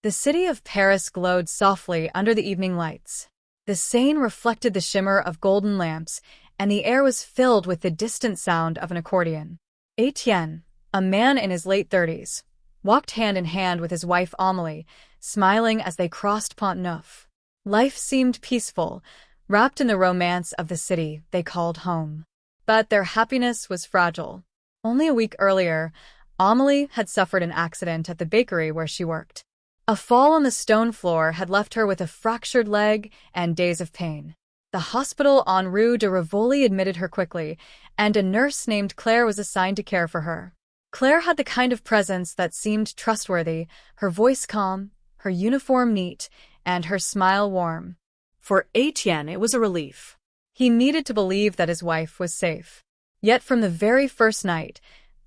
The city of Paris glowed softly under the evening lights. The Seine reflected the shimmer of golden lamps, and the air was filled with the distant sound of an accordion. Etienne, a man in his late 30s, walked hand in hand with his wife Amélie, smiling as they crossed Pont-Neuf. Life seemed peaceful, wrapped in the romance of the city they called home. But their happiness was fragile. Only a week earlier, Amélie had suffered an accident at the bakery where she worked. A fall on the stone floor had left her with a fractured leg and days of pain. The hospital en Rue de Rivoli admitted her quickly, and a nurse named Claire was assigned to care for her. Claire had the kind of presence that seemed trustworthy, her voice calm, her uniform neat, and her smile warm. For Etienne, it was a relief. He needed to believe that his wife was safe. Yet from the very first night,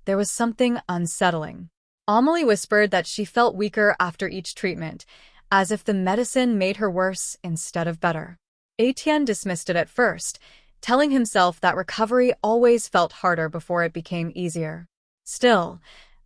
there was something unsettling. Amélie whispered that she felt weaker after each treatment, as if the medicine made her worse instead of better. Etienne dismissed it at first, telling himself that recovery always felt harder before it became easier. Still,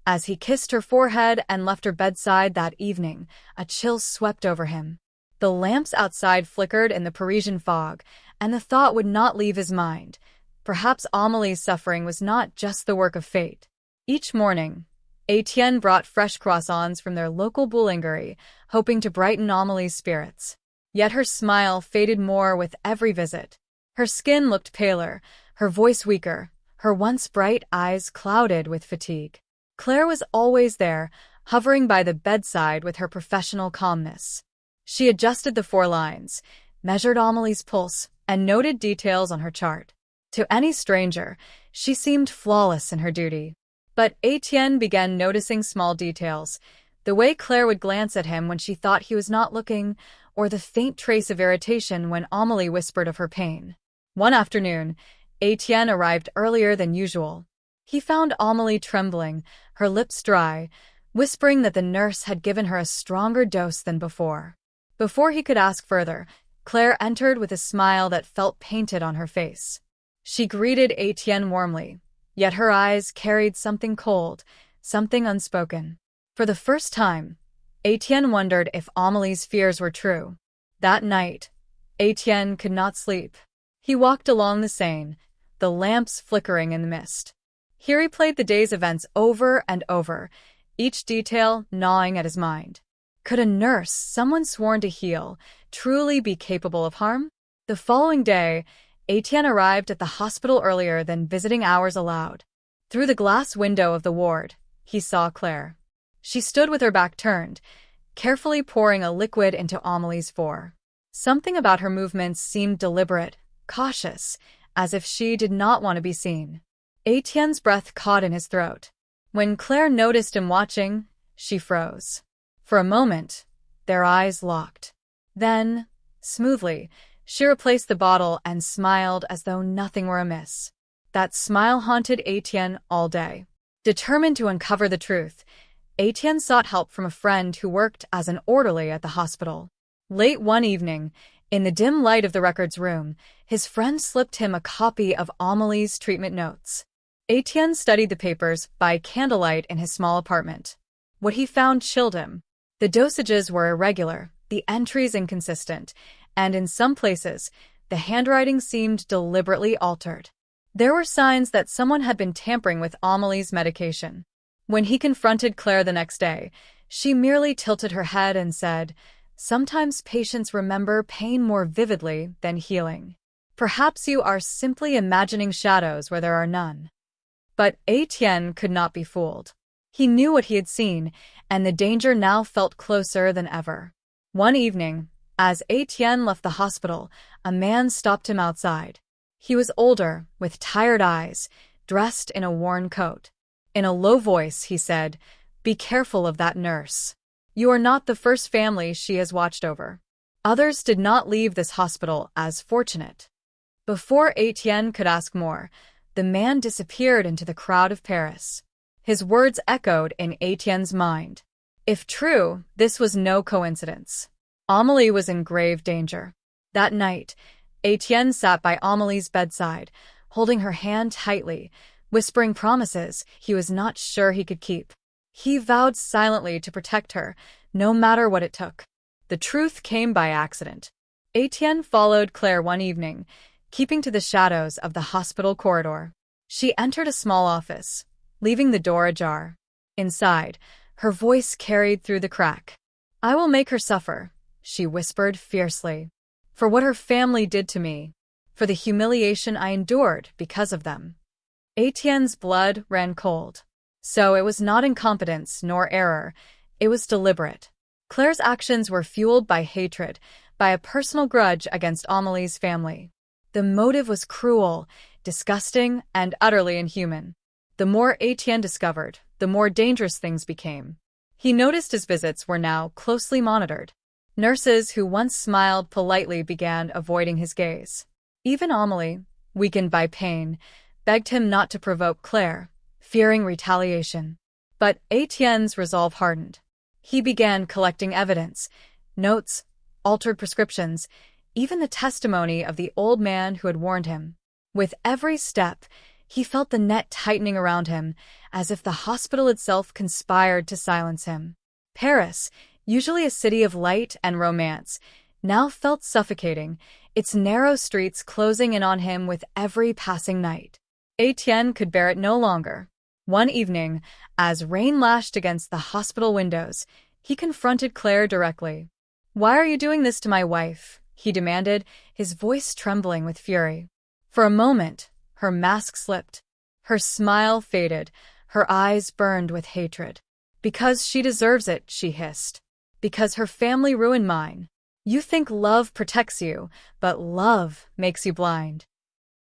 as he kissed her forehead and left her bedside that evening, a chill swept over him. The lamps outside flickered in the Parisian fog, and the thought would not leave his mind. Perhaps Amélie's suffering was not just the work of fate. Each morning, Etienne brought fresh croissants from their local boulangerie, hoping to brighten Amélie's spirits. Yet her smile faded more with every visit. Her skin looked paler, her voice weaker, her once bright eyes clouded with fatigue. Claire was always there, hovering by the bedside with her professional calmness. She adjusted the 4 lines, measured Amélie's pulse, and noted details on her chart. To any stranger, she seemed flawless in her duty. But Etienne began noticing small details, the way Claire would glance at him when she thought he was not looking, or the faint trace of irritation when Amélie whispered of her pain. One afternoon, Etienne arrived earlier than usual. He found Amélie trembling, her lips dry, whispering that the nurse had given her a stronger dose than before. Before he could ask further, Claire entered with a smile that felt painted on her face. She greeted Etienne warmly, yet her eyes carried something cold, something unspoken. For the first time, Etienne wondered if Amélie's fears were true. That night, Etienne could not sleep. He walked along the Seine, the lamps flickering in the mist. He replayed the day's events over and over, each detail gnawing at his mind. Could a nurse, someone sworn to heal, truly be capable of harm? The following day, Etienne arrived at the hospital earlier than visiting hours allowed. Through the glass window of the ward, he saw Claire. She stood with her back turned, carefully pouring a liquid into Amélie's fore. Something about her movements seemed deliberate, cautious, as if she did not want to be seen. Etienne's breath caught in his throat. When Claire noticed him watching, she froze. For a moment, their eyes locked. Then, smoothly, she replaced the bottle and smiled as though nothing were amiss. That smile haunted Etienne all day. Determined to uncover the truth, Etienne sought help from a friend who worked as an orderly at the hospital. Late one evening, in the dim light of the records room, his friend slipped him a copy of Amélie's treatment notes. Etienne studied the papers by candlelight in his small apartment. What he found chilled him. The dosages were irregular, the entries inconsistent, and in some places, the handwriting seemed deliberately altered. There were signs that someone had been tampering with Amélie's medication. When he confronted Claire the next day, she merely tilted her head and said, "Sometimes patients remember pain more vividly than healing. Perhaps you are simply imagining shadows where there are none." But Etienne could not be fooled. He knew what he had seen, and the danger now felt closer than ever. One evening, as Etienne left the hospital, a man stopped him outside. He was older, with tired eyes, dressed in a worn coat. In a low voice, he said, "Be careful of that nurse. You are not the first family she has watched over." Others did not leave this hospital as fortunate. Before Etienne could ask more, the man disappeared into the crowd of Paris. His words echoed in Etienne's mind. If true, this was no coincidence. Amélie was in grave danger. That night, Etienne sat by Amélie's bedside, holding her hand tightly, whispering promises he was not sure he could keep. He vowed silently to protect her, no matter what it took. The truth came by accident. Etienne followed Claire one evening, keeping to the shadows of the hospital corridor. She entered a small office, leaving the door ajar. Inside, her voice carried through the crack. "I will make her suffer," she whispered fiercely. "For what her family did to me. For the humiliation I endured because of them." Etienne's blood ran cold. So it was not incompetence nor error, it was deliberate. Claire's actions were fueled by hatred, by a personal grudge against Amelie's family. The motive was cruel, disgusting, and utterly inhuman. The more Etienne discovered, the more dangerous things became. He noticed his visits were now closely monitored. Nurses who once smiled politely began avoiding his gaze. Even Amelie, weakened by pain, begged him not to provoke Claire, fearing retaliation. But Etienne's resolve hardened. He began collecting evidence, notes, altered prescriptions, even the testimony of the old man who had warned him. With every step, he felt the net tightening around him, as if the hospital itself conspired to silence him. Paris, usually a city of light and romance, now felt suffocating, its narrow streets closing in on him with every passing night. Etienne could bear it no longer. One evening, as rain lashed against the hospital windows, he confronted Claire directly. "Why are you doing this to my wife?" he demanded, his voice trembling with fury. For a moment, her mask slipped. Her smile faded, her eyes burned with hatred. "Because she deserves it," she hissed. "Because her family ruined mine. You think love protects you, but love makes you blind."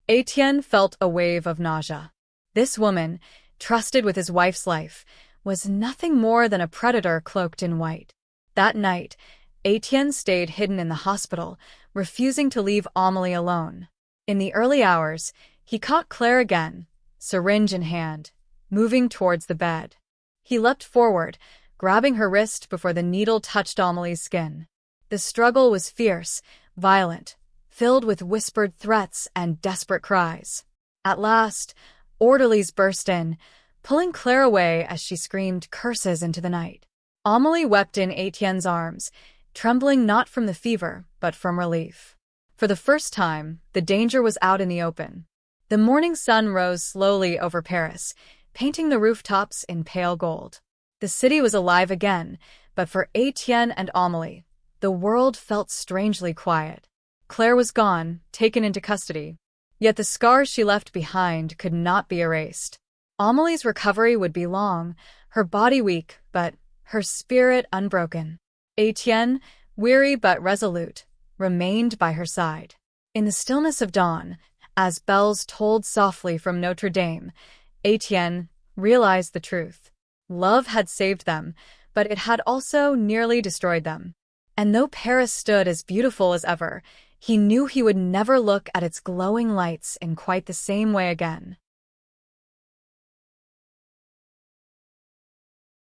Etienne felt a wave of nausea. This woman, trusted with his wife's life, was nothing more than a predator cloaked in white. That night, Etienne stayed hidden in the hospital, refusing to leave Amelie alone. In the early hours, he caught Claire again, syringe in hand, moving towards the bed. He leapt forward, grabbing her wrist before the needle touched Amelie's skin. The struggle was fierce, violent, filled with whispered threats and desperate cries. At last, orderlies burst in, pulling Claire away as she screamed curses into the night. Amelie wept in Etienne's arms, trembling not from the fever, but from relief. For the first time, the danger was out in the open. The morning sun rose slowly over Paris, painting the rooftops in pale gold. The city was alive again, but for Etienne and Amelie, the world felt strangely quiet. Claire was gone, taken into custody. Yet the scars she left behind could not be erased. Amelie's recovery would be long, her body weak, but her spirit unbroken. Etienne, weary but resolute, remained by her side. In the stillness of dawn, as bells tolled softly from Notre Dame, Etienne realized the truth. Love had saved them, but it had also nearly destroyed them. And though Paris stood as beautiful as ever, he knew he would never look at its glowing lights in quite the same way again.